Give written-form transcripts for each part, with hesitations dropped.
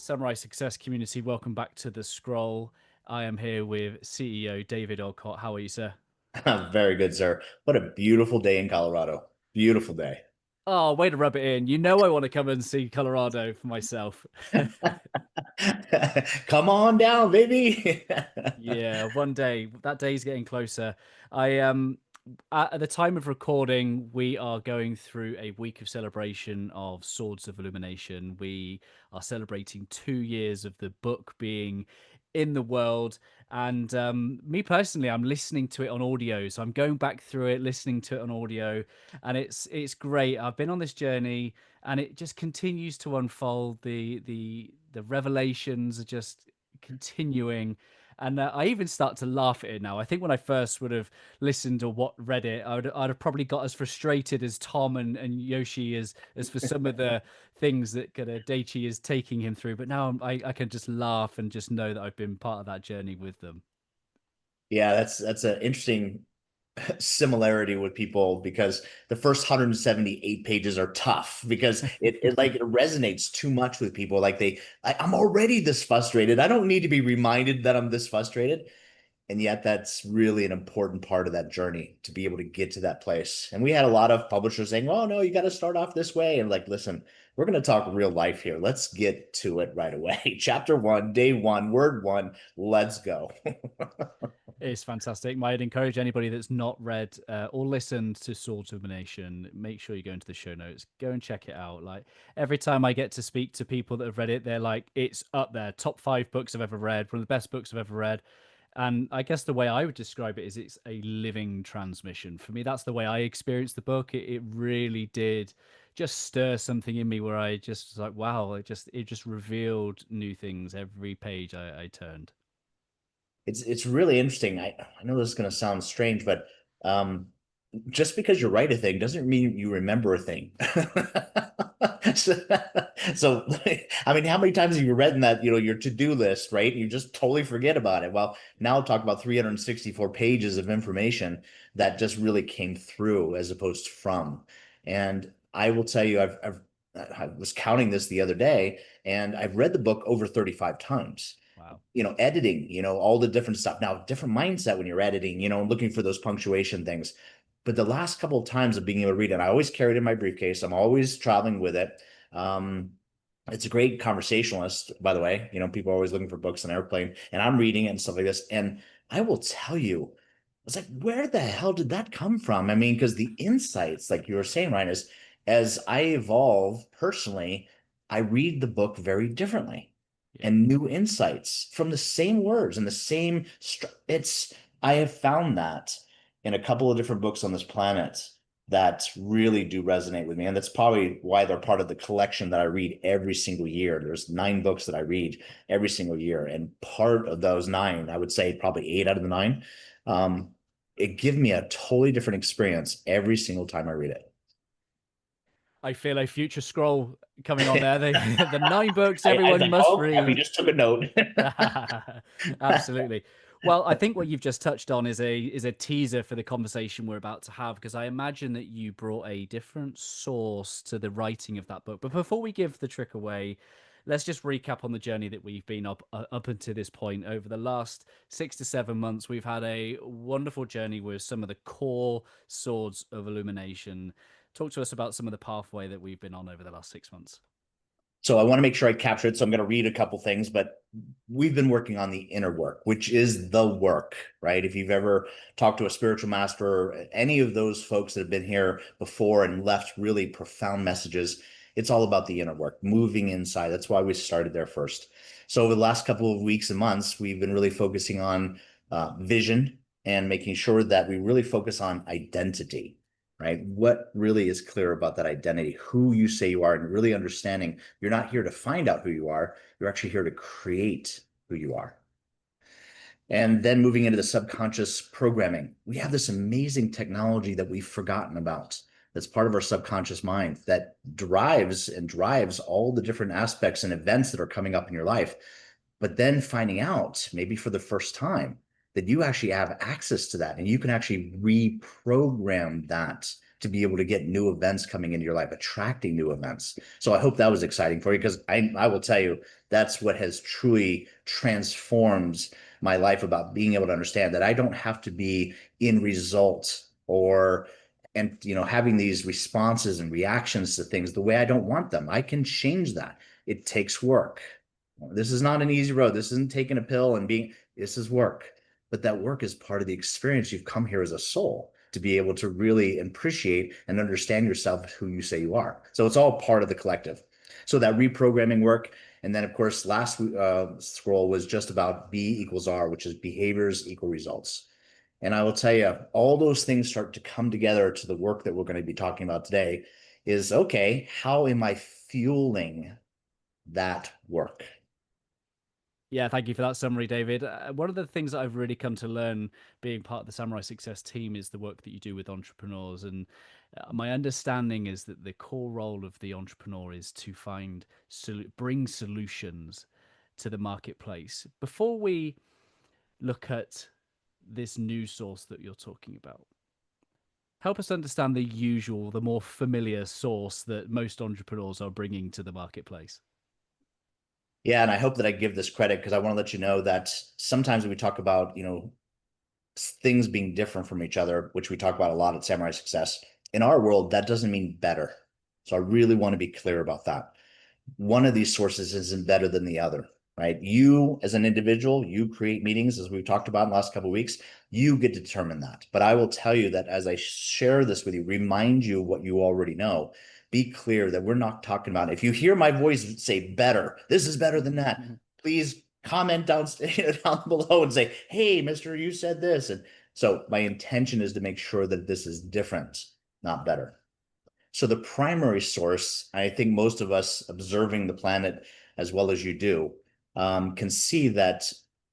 Samurai Success Community, welcome back to the Scroll. I am here with CEO David Olcott. How are you, sir? Very good, sir. What a beautiful day in Colorado. Beautiful day. Oh, way to rub it in. You know I want to come and see Colorado for myself. Come on down, baby. Yeah, one day. That day's getting closer. I at the time of recording, we are going through a week of celebration of Swords of Illumination. We are celebrating 2 years of the book being in the world. And me personally, I'm listening to it on audio. So I'm going back through it, listening to it on audio, and it's great. I've been on this journey and it just continues to unfold. The revelations are just continuing, and I even start to laugh at it now. I think when I first would have listened or read it, I'd have probably got as frustrated as Tom and Yoshi as for some of the things that Daichi is taking him through. But now I can just laugh and just know that I've been part of that journey with them. Yeah, that's an interesting similarity with people because the first 178 pages are tough because it resonates too much with people. Like I'm already this frustrated. I don't need to be reminded that I'm this frustrated. And yet that's really an important part of that journey to be able to get to that place. And we had a lot of publishers saying, oh no, you got to start off this way. And like, listen, we're going to talk real life here. Let's get to it right away. Chapter one, day one, word one, let's go. It's fantastic. I'd encourage anybody that's not read or listened to Swords of Illumination, make sure you go into the show notes. Go and check it out. Like every time I get to speak to people that have read it, they're like, it's up there, top 5 books I've ever read, one of the best books I've ever read. And I guess the way I would describe it is it's a living transmission. For me, that's the way I experienced the book. It really did just stir something in me where I just was like, wow, it just revealed new things every page I turned. It's really interesting. I know this is going to sound strange, but um, just because you write a thing doesn't mean you remember a thing. so, so, I mean, how many times have you read in that, your to-do list, right? You just totally forget about it. Well, now talk about 364 pages of information that just really came through as opposed to from. And I will tell you, I was counting this the other day, and I've read the book over 35 times. Wow. Editing, all the different stuff. Now, different mindset when you're editing, looking for those punctuation things. But the last couple of times of being able to read it, I always carry it in my briefcase. I'm always traveling with it. It's a great conversationalist, by the way. People are always looking for books on airplane, and I'm reading it and stuff like this. And I will tell you, it's like, where the hell did that come from? I mean, because the insights, like you were saying, Ryan, is as I evolve personally, I read the book very differently Yeah. and new insights from the same words and the same I have found that in a couple of different books on this planet that really do resonate with me, and that's probably why they're part of the collection that I read every single year. There's 9 books that I read every single year, and part of those 9, I would say probably 8 out of the 9, um, it gives me a totally different experience every single time I read I feel a future scroll coming on there. The 9 books I everyone think, must oh, Kathy read. just took a note. Absolutely. Well, I think what you've just touched on is a teaser for the conversation we're about to have, because I imagine that you brought a different source to the writing of that book. But before we give the trick away, let's just recap on the journey that we've been up until this point. Over the last 6 to 7 months, we've had a wonderful journey with some of the core Swords of Illumination. Talk to us about some of the pathway that we've been on over the last 6 months. So I want to make sure I capture it. So I'm going to read a couple things, but we've been working on the inner work, which is the work, right? If you've ever talked to a spiritual master or any of those folks that have been here before and left really profound messages, it's all about the inner work, moving inside. That's why we started there first. So over the last couple of weeks and months, we've been really focusing on vision and making sure that we really focus on identity, right? What really is clear about that identity, who you say you are, and really understanding you're not here to find out who you are, you're actually here to create who you are. And then moving into the subconscious programming, we have this amazing technology that we've forgotten about. That's part of our subconscious mind that drives all the different aspects and events that are coming up in your life. But then finding out, maybe for the first time, that you actually have access to that and you can actually reprogram that to be able to get new events coming into your life, attracting new events. So I hope that was exciting for you, because I will tell you, that's what has truly transformed my life, about being able to understand that I don't have to be in results or and having these responses and reactions to things the way I don't want them. I can change that. It takes work. This is not an easy road. This isn't taking a pill and being, this is work. But that work is part of the experience. You've come here as a soul to be able to really appreciate and understand yourself, who you say you are. So it's all part of the collective. So that reprogramming work. And then, of course, last scroll was just about B equals R, which is behaviors equal results. And I will tell you, all those things start to come together to the work that we're going to be talking about today is, okay, how am I fueling that work? Yeah, thank you for that summary, David. One of the things that I've really come to learn being part of the Samurai Success team is the work that you do with entrepreneurs. And my understanding is that the core role of the entrepreneur is to bring solutions to the marketplace. Before we look at this news source that you're talking about, help us understand the more familiar source that most entrepreneurs are bringing to the marketplace. Yeah, and I hope that I give this credit, because I want to let you know that sometimes when we talk about, things being different from each other, which we talk about a lot at Samurai Success, in our world, that doesn't mean better. So I really want to be clear about that. One of these sources isn't better than the other, right? You, as an individual, you create meetings, as we've talked about in the last couple of weeks, you get to determine that. But I will tell you that as I share this with you, remind you what you already know. Be clear that we're not talking about, if you hear my voice say better, this is better than that, please comment down below and say, hey, mister, you said this. And so my intention is to make sure that this is different, not better. So the primary source, I think most of us observing the planet as well as you do, can see that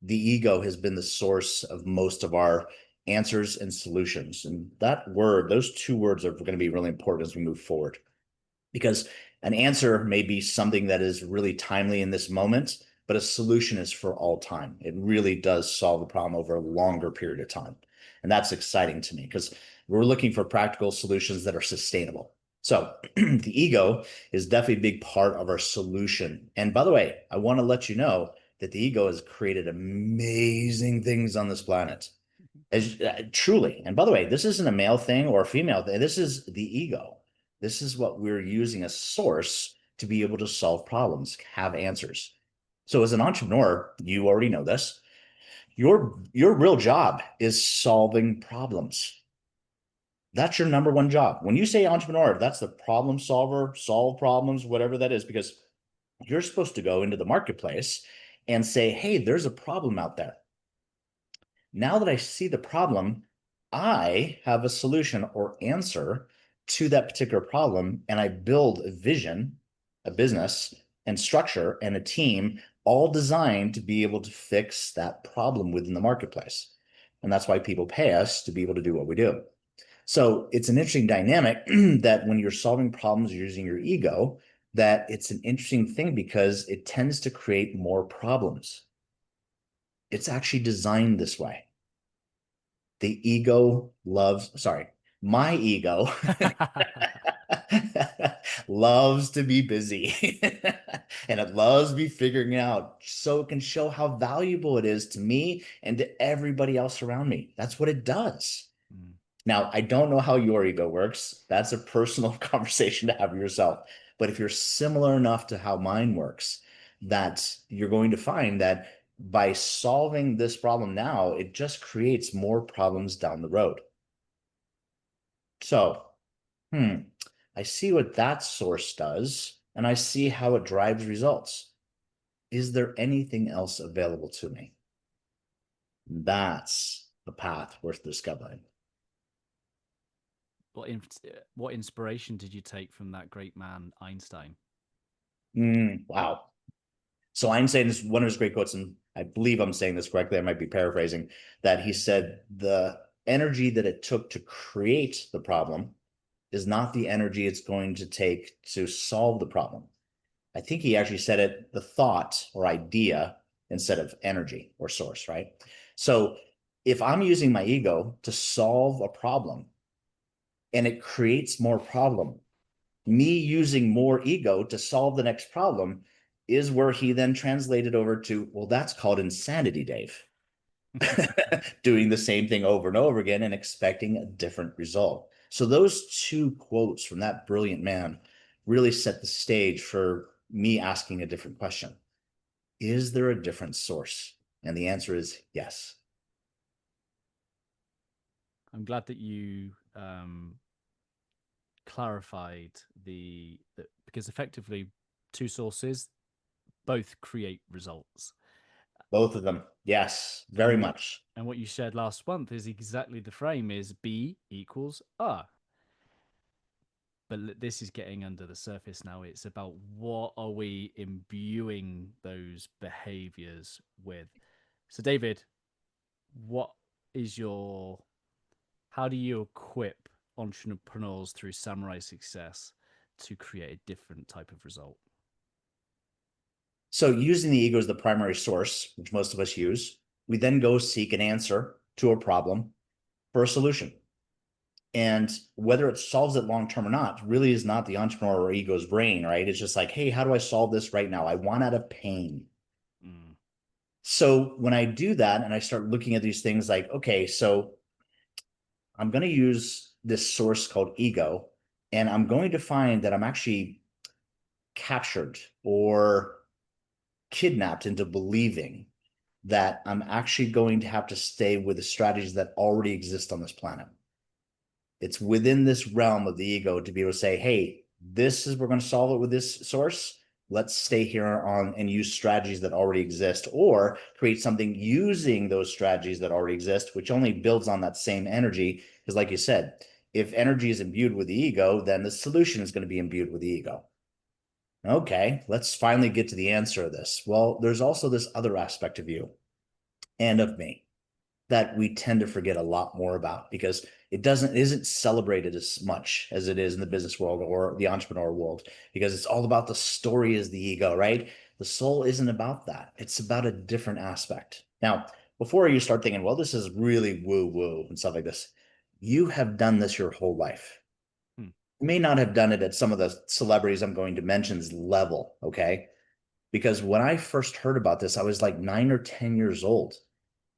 the ego has been the source of most of our answers and solutions. And those two words are going to be really important as we move forward, because an answer may be something that is really timely in this moment, but a solution is for all time. It really does solve the problem over a longer period of time. And that's exciting to me, because we're looking for practical solutions that are sustainable. So the ego is definitely a big part of our solution. And by the way, I want to let you know that the ego has created amazing things on this planet. Truly. And by the way, this isn't a male thing or a female thing. This is the ego. This is what we're using as source to be able to solve problems, have answers. So as an entrepreneur, you already know this. Your real job is solving problems. That's your number one job. When you say entrepreneur, that's the problem solver, solve problems, whatever that is, because you're supposed to go into the marketplace and say, hey, there's a problem out there. Now that I see the problem, I have a solution or answer to that particular problem, and I build a vision, a business, and structure and a team, all designed to be able to fix that problem within the marketplace. And that's why people pay us to be able to do what we do. So it's an interesting dynamic that when you're solving problems using your ego, that it's an interesting thing, because it tends to create more problems. It's actually designed this way. My ego loves to be busy and it loves to be figuring out, so it can show how valuable it is to me and to everybody else around me. That's what it does. Now, I don't know how your ego works. That's a personal conversation to have with yourself. But if you're similar enough to how mine works, that you're going to find that by solving this problem now, it just creates more problems down the road. So, I see what that source does, and I see how it drives results. Is there anything else available to me? That's the path worth discovering. What inspiration did you take from that great man, Einstein? Wow. So Einstein is one of his great quotes, and I believe I'm saying this correctly, I might be paraphrasing, that he said the energy that it took to create the problem is not the energy it's going to take to solve the problem. I think he actually said it, the thought or idea instead of energy or source, right? So if I'm using my ego to solve a problem, and it creates more problem. Me using more ego to solve the next problem is where he then translated over to, well, that's called insanity, Dave. Doing the same thing over and over again and expecting a different result. So those two quotes from that brilliant man really set the stage for me asking a different question. Is there a different source? And the answer is yes. I'm glad that you clarified because effectively two sources both create results. Both of them. Yes, very much. And what you shared last month is exactly the frame is B equals R. But this is getting under the surface now. It's about what are we imbuing those behaviors with. So David, what is how do you equip entrepreneurs through Samurai Success to create a different type of result? So using the ego as the primary source, which most of us use, we then go seek an answer to a problem for a solution. And whether it solves it long term or not really is not the entrepreneur or ego's brain, right? It's just like, hey, how do I solve this right now? I want out of pain. Mm. So when I do that and I start looking at these things like, okay, so I'm going to use this source called ego, and I'm going to find that I'm actually captured or kidnapped into believing that I'm actually going to have to stay with the strategies that already exist on this planet. It's within this realm of the ego to be able to say, hey, we're going to solve it with this source. Let's stay here on and use strategies that already exist, or create something using those strategies that already exist, which only builds on that same energy. Because like you said, if energy is imbued with the ego, then the solution is going to be imbued with the ego. Okay, let's finally get to the answer of this. Well, there's also this other aspect of you and of me that we tend to forget a lot more about, because it isn't celebrated as much as it is in the business world or the entrepreneur world, because it's all about the story as the ego, right? The soul isn't about that. It's about a different aspect. Now, before you start thinking, well, this is really woo-woo and stuff like this, you have done this your whole life. You may not have done it at some of the celebrities I'm going to mention's level, okay? Because when I first heard about this, I was like 9 or 10 years old.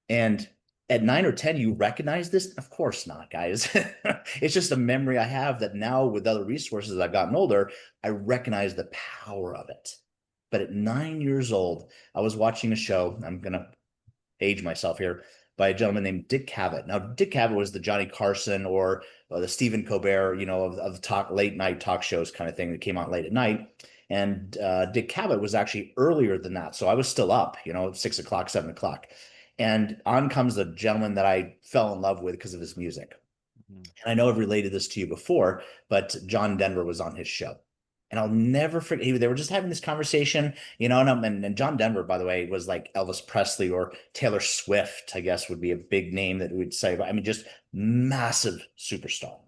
And at 9 or 10, you recognize this? Of course not, guys. It's just a memory I have that now with other resources as I've gotten older, I recognize the power of it. But at 9 years old, I was watching a show. I'm going to age myself here, by a gentleman named Dick Cavett. Now, Dick Cavett was the Johnny Carson or the Stephen Colbert, of the late night talk shows kind of thing that came out late at night. And Dick Cavett was actually earlier than that. So I was still up, 6 o'clock, 7 o'clock. And on comes the gentleman that I fell in love with because of his music. Mm-hmm. And I know I've related this to you before, but John Denver was on his show. And I'll never forget, they were just having this conversation, and John Denver, by the way, was like Elvis Presley or Taylor Swift, I guess would be a big name that we'd say. But I mean, just massive superstar.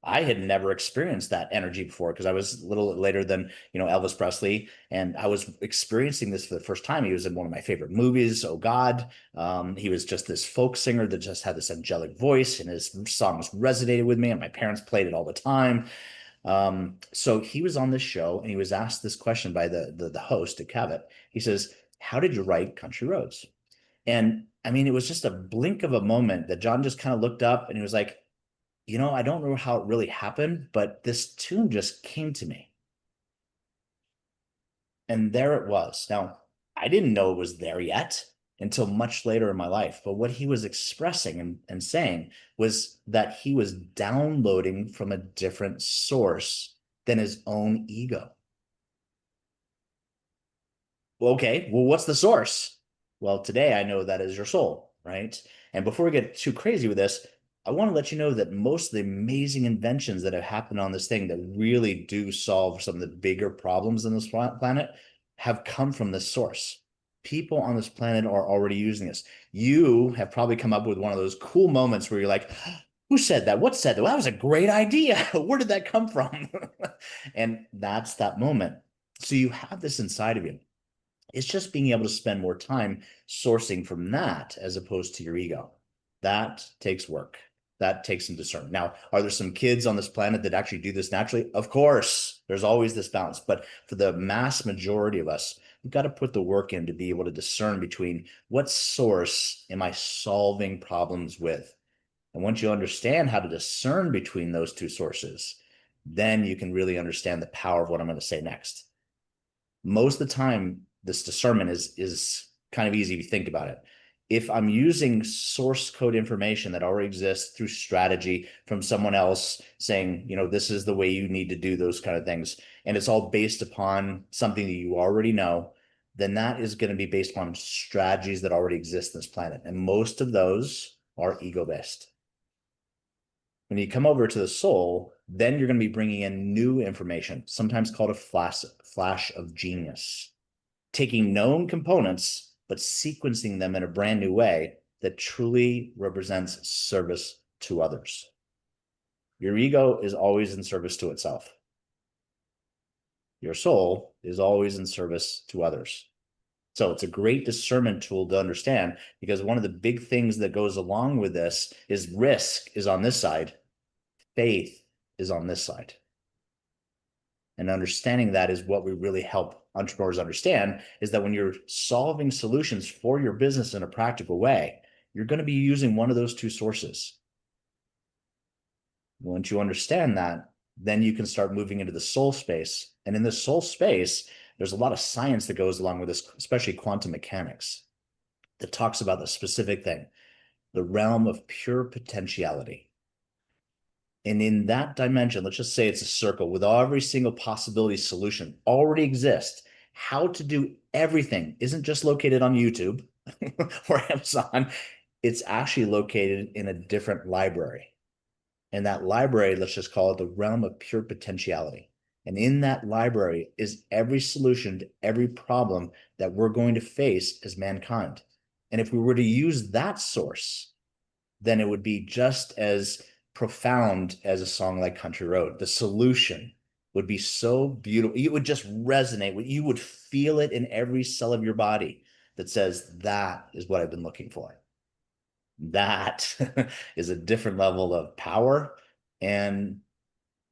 I had never experienced that energy before because I was a little later than, Elvis Presley. And I was experiencing this for the first time. He was in one of my favorite movies, Oh God. He was just this folk singer that just had this angelic voice, and his songs resonated with me, and my parents played it all the time. So he was on this show, and he was asked this question by the host at Cavett. He says, how did you write Country Roads? And I mean, it was just a blink of a moment that John just kind of looked up and he was like, I don't know how it really happened, but this tune just came to me. And there it was. Now, I didn't know it was there yet until much later in my life. But what he was expressing and saying was that he was downloading from a different source than his own ego. Well, okay, well, what's the source? Well, today I know that is your soul, right? And before we get too crazy with this, I want to let you know that most of the amazing inventions that have happened on this thing that really do solve some of the bigger problems in this planet have come from this source. People on this planet are already using this. You have probably come up with one of those cool moments where you're like, who said that? What said that? Well, that was a great idea. Where did that come from? And that's that moment. So you have this inside of you. It's just being able to spend more time sourcing from that as opposed to your ego. That takes work. That takes some discernment. Now, are there some kids on this planet that actually do this naturally? Of course, there's always this balance. But for the mass majority of us, we've got to put the work in to be able to discern between what source am I solving problems with. And once you understand how to discern between those two sources, then you can really understand the power of what I'm going to say next. Most of the time, this discernment is kind of easy if you think about it. If I'm using source code information that already exists through strategy from someone else saying, you know, this is the way you need to do those kind of things, and it's all based upon something that you already know, then that is going to be based upon strategies that already exist on this planet. And most of those are ego-based. When you come over to the soul, then you're going to be bringing in new information, sometimes called a flash of genius, taking known components, but sequencing them in a brand new way that truly represents service to others. Your ego is always in service to itself. Your soul is always in service to others. So it's a great discernment tool to understand, because one of the big things that goes along with this is risk is on this side, faith is on this side. And understanding that is what we really help entrepreneurs understand, is that when you're solving solutions for your business in a practical way, you're going to be using one of those two sources. Once you understand that, then you can start moving into the soul space. And in the soul space, there's a lot of science that goes along with this, especially quantum mechanics, that talks about the specific thing, the realm of pure potentiality. And in that dimension, let's just say it's a circle with every single possibility solution already exists. How to do everything isn't just located on YouTube or Amazon. It's actually located in a different library. And that library, let's just call it the realm of pure potentiality. And in that library is every solution to every problem that we're going to face as mankind. And if we were to use that source, then it would be just as profound as a song like Country Road. The solution would be so beautiful. It would just resonate. You would feel it in every cell of your body that says, that is what I've been looking for. That is a different level of power, and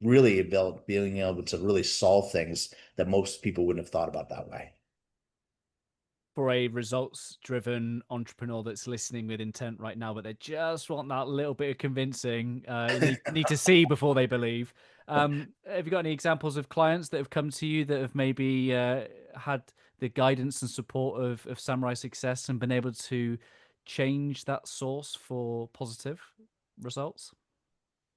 really about being able to really solve things that most people wouldn't have thought about that way. For a results-driven entrepreneur that's listening with intent right now, but they just want that little bit of convincing, need to see before they believe. Have you got any examples of clients that have come to you that have maybe had the guidance and support of Samurai Success and been able to change that source for positive results?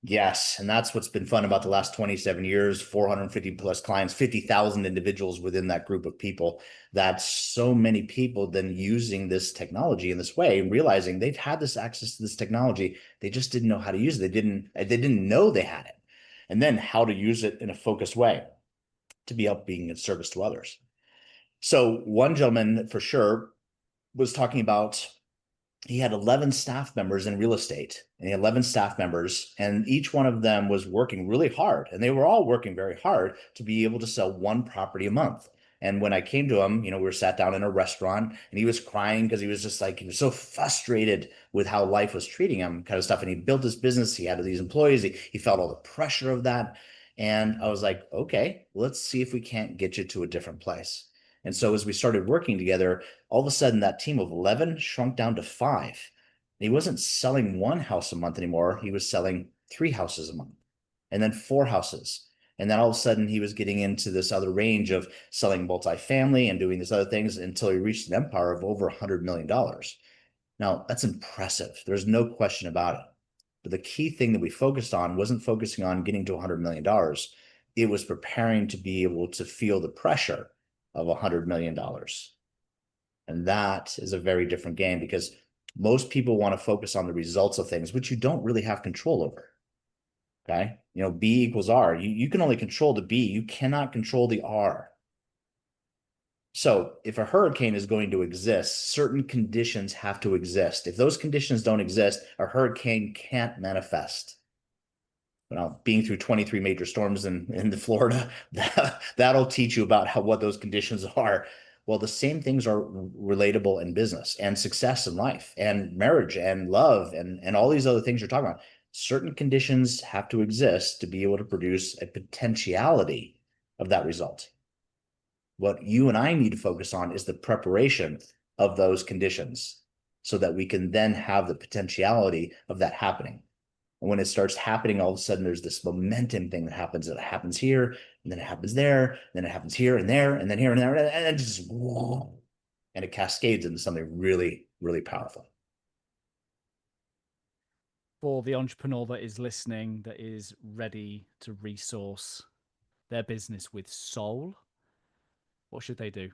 Yes, and that's what's been fun about the last 27 years, 450 plus clients, 50,000 individuals within that group of people. That's so many people then using this technology in this way and realizing they've had this access to this technology. They just didn't know how to use it. They didn't know they had it. And then how to use it in a focused way to be up being of service to others. So one gentleman for sure was talking about, he had 11 staff members in real estate, and he had 11 staff members, and each one of them was working really hard, and they were all working very hard to be able to sell one property a month. And when I came to him, you know, we were sat down in a restaurant, and he was crying because he was just like, he was so frustrated with how life was treating him, kind of stuff. And he built his business. He had these employees. He felt all the pressure of that. And I was like, okay, let's see if we can't get you to a different place. And so as we started working together, all of a sudden that team of 11 shrunk down to 5. He wasn't selling one house a month anymore. He was selling 3 houses a month, and then 4 houses. And then all of a sudden he was getting into this other range of selling multifamily and doing these other things until he reached an empire of over $100 million. Now that's impressive. There's no question about it. But the key thing that we focused on wasn't focusing on getting to $100 million. It was preparing to be able to feel the pressure of $100 million. And that is a very different game, because most people want to focus on the results of things, which you don't really have control over. Okay. You know, B equals R. You can only control the B. You cannot control the R. So if a hurricane is going to exist, certain conditions have to exist. If those conditions don't exist, a hurricane can't manifest. Well, being through 23 major storms in the Florida, that'll teach you about what those conditions are. Well, the same things are relatable in business and success in life and marriage and love and all these other things you're talking about. certain conditions have to exist to be able to produce a potentiality of that result. What you and I need to focus on is the preparation of those conditions so that we can then have the potentiality of that happening. And when it starts happening, all of a sudden there's this momentum thing that happens. It happens here, and then it happens there, and then it happens here and there, and then here and there, and it just and it cascades into something really, really powerful. For the entrepreneur that is listening, that is ready to resource their business with soul, what should they do?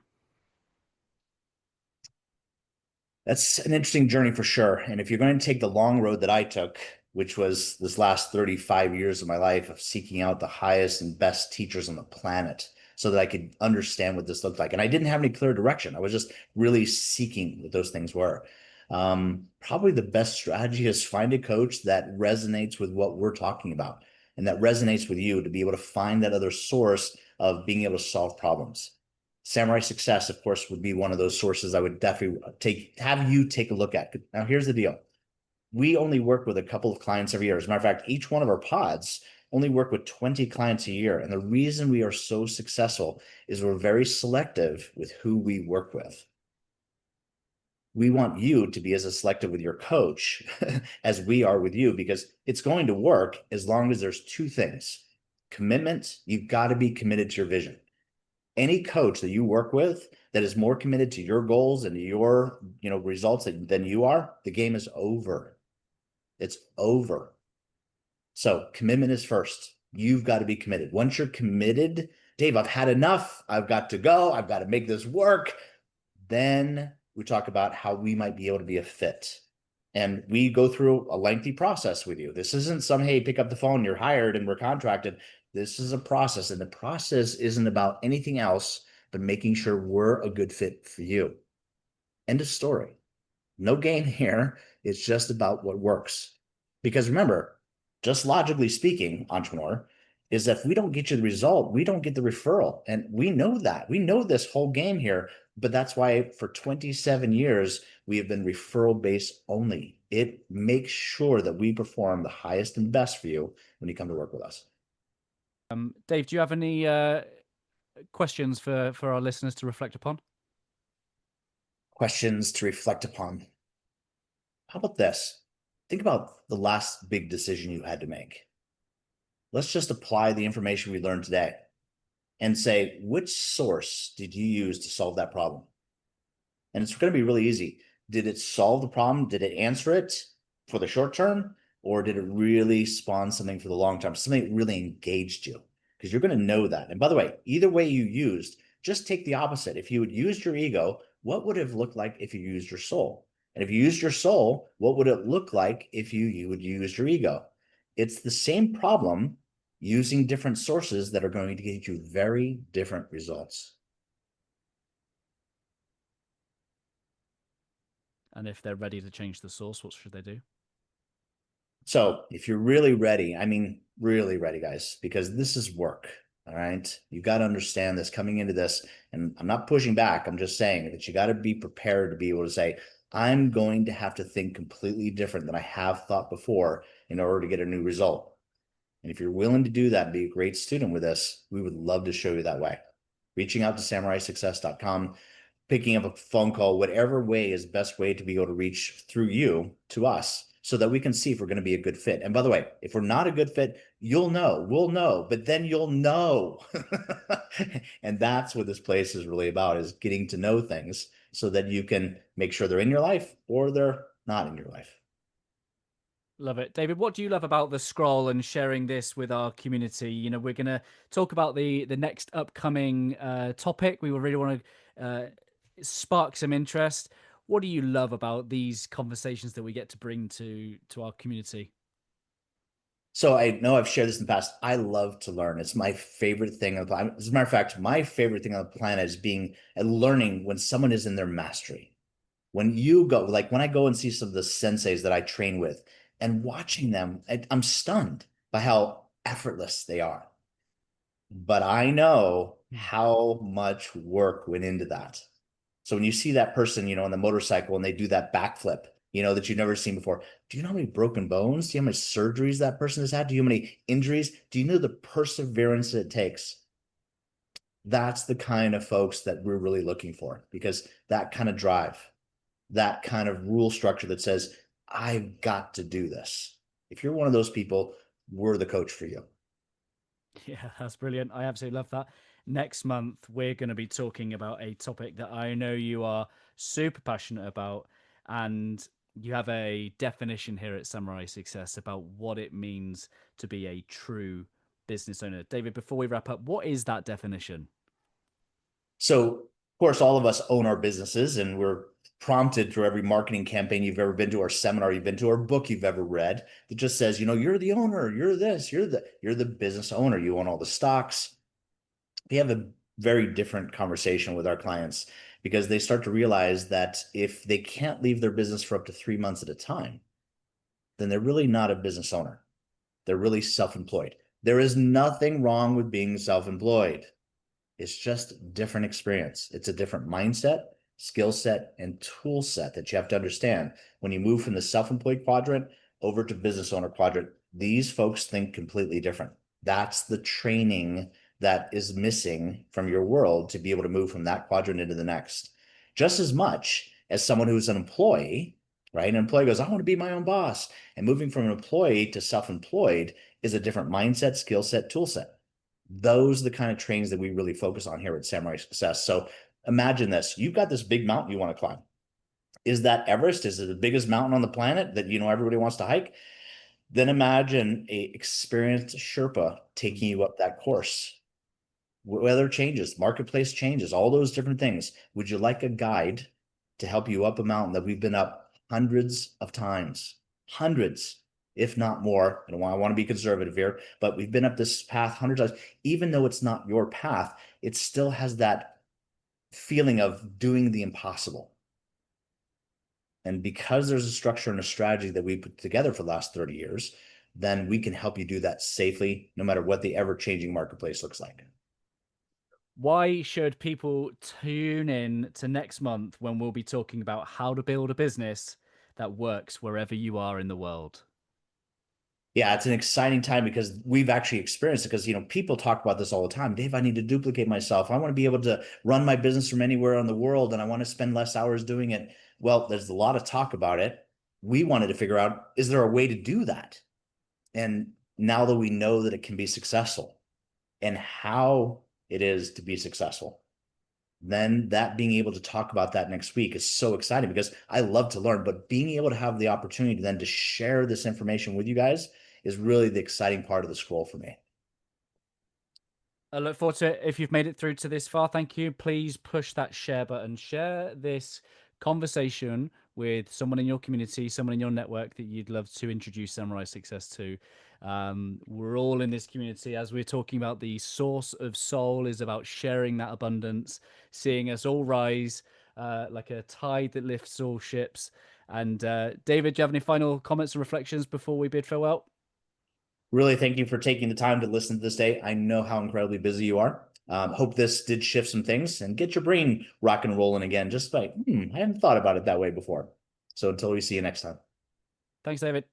That's an interesting journey for sure. And if you're going to take the long road that I took, which was this last 35 years of my life of seeking out the highest and best teachers on the planet so that I could understand what this looked like. And I didn't have any clear direction. I was just really seeking what those things were. Probably the best strategy is find a coach that resonates with what we're talking about and that resonates with you to be able to find that other source of being able to solve problems. Samurai Success, of course, would be one of those sources I would definitely have you take a look at. Now, here's the deal. We only work with a couple of clients every year. As a matter of fact, each one of our pods only work with 20 clients a year. And the reason we are so successful is we're very selective with who we work with. We want you to be as selective with your coach as we are with you, because it's going to work as long as there's two things. Commitment, you've got to be committed to your vision. Any coach that you work with that is more committed to your goals and your, results than you are, the game is over. It's over. So commitment is first. You've got to be committed. Once you're committed, Dave, I've had enough. I've got to go. I've got to make this work. Then we talk about how we might be able to be a fit. And we go through a lengthy process with you. This isn't some, hey, pick up the phone, you're hired and we're contracted. This is a process, and the process isn't about anything else but making sure we're a good fit for you. End of story. No game here. It's just about what works. Because remember, just logically speaking, entrepreneur, is that if we don't get you the result, we don't get the referral. And we know that. We know this whole game here, but that's why for 27 years, we have been referral-based only. It makes sure that we perform the highest and best for you when you come to work with us. Dave, do you have any questions for our listeners to reflect upon? Questions to reflect upon. How about this? Think about the last big decision you had to make. Let's just apply the information we learned today and say, which source did you use to solve that problem? And it's going to be really easy. Did it solve the problem? Did it answer it for the short term? Or did it really spawn something for the long term? Something that really engaged you? Because you're going to know that. And by the way, either way you used, just take the opposite. If you had used your ego, what would it have looked like if you used your soul? And if you used your soul, what would it look like if you would use your ego? It's the same problem using different sources that are going to get you very different results. And if they're ready to change the source, what should they do? So if you're really ready, I mean, really ready, guys, because this is work. All right. You got to understand this coming into this. And I'm not pushing back. I'm just saying that you got to be prepared to be able to say, I'm going to have to think completely different than I have thought before in order to get a new result. And if you're willing to do that and be a great student with us, we would love to show you that way. Reaching out to SamuraiSuccess.com, picking up a phone call, whatever way is best way to be able to reach through you to us so that we can see if we're going to be a good fit. And by the way, if we're not a good fit, you'll know, we'll know, but then you'll know. And that's what this place is really about, is getting to know things so that you can make sure they're in your life or they're not in your life. Love it. David, what do you love about the scroll and sharing this with our community? We're going to talk about the next upcoming topic. We will really want to spark some interest. What do you love about these conversations that we get to bring to our community? So I know I've shared this in the past. I love to learn. It's my favorite thing on the planet. As a matter of fact, my favorite thing on the planet is learning when someone is in their mastery. When you go, like when I go and see some of the senseis that I train with and watching them, I'm stunned by how effortless they are. But I know how much work went into that. So when you see that person, on the motorcycle and they do that backflip, that you've never seen before. Do you know how many broken bones? Do you know how many surgeries that person has had? Do you know how many injuries? Do you know the perseverance it takes? That's the kind of folks that we're really looking for, because that kind of drive, that kind of rule structure that says, I've got to do this. If you're one of those people, we're the coach for you. Yeah, that's brilliant. I absolutely love that. Next month, we're going to be talking about a topic that I know you are super passionate about. And you have a definition here at Samurai Success about what it means to be a true business owner. David, before we wrap up, what is that definition? So, of course, all of us own our businesses, and we're prompted through every marketing campaign you've ever been to, or seminar you've been to, or book you've ever read that just says, you're the owner, you're this, you're the business owner, you own all the stocks. We have a very different conversation with our clients, because they start to realize that if they can't leave their business for up to 3 months at a time, then they're really not a business owner. They're really self-employed. There is nothing wrong with being self-employed. It's just different experience. It's a different mindset, skill set, and tool set that you have to understand. When you move from the self-employed quadrant over to business owner quadrant, these folks think completely different. That's the training that is missing from your world to be able to move from that quadrant into the next. Just as much as someone who's an employee, right? An employee goes, I want to be my own boss. And moving from an employee to self-employed is a different mindset, skill set, tool set. Those are the kind of trainings that we really focus on here at Samurai Success. So imagine this. You've got this big mountain you want to climb. Is that Everest? Is it the biggest mountain on the planet that everybody wants to hike? Then imagine a experienced Sherpa taking you up that course. Weather changes, marketplace changes, all those different things. Would you like a guide to help you up a mountain that we've been up hundreds of times? Hundreds, if not more. I want to be conservative here, but we've been up this path hundreds of times. Even though it's not your path, it still has that feeling of doing the impossible. And because there's a structure and a strategy that we put together for the last 30 years, then we can help you do that safely, no matter what the ever-changing marketplace looks like. Why should people tune in to next month when we'll be talking about how to build a business that works wherever you are in the world? Yeah, it's an exciting time because we've actually experienced it, because people talk about this all the time. Dave, I need to duplicate myself. I want to be able to run my business from anywhere in the world, and I want to spend less hours doing it. Well, there's a lot of talk about it. We wanted to figure out, is there a way to do that? And now that we know that it can be successful and how it is to be successful, then that being able to talk about that next week is so exciting, because I love to learn, but being able to have the opportunity then to share this information with you guys is really the exciting part of the scroll for me. I look forward to it. If you've made it through to this far, thank you. Please push that share button. Share this conversation with someone in your community, someone in your network that you'd love to introduce Samurai Success to. We're all in this community. As we're talking about, the source of soul is about sharing that abundance, seeing us all rise like a tide that lifts all ships. And David, do you have any final comments and reflections before we bid farewell? Really, thank you for taking the time to listen to this day. I know how incredibly busy you are. Hope this did shift some things and get your brain rock and rolling again. Just like, I hadn't thought about it that way before. So until we see you next time. Thanks, David.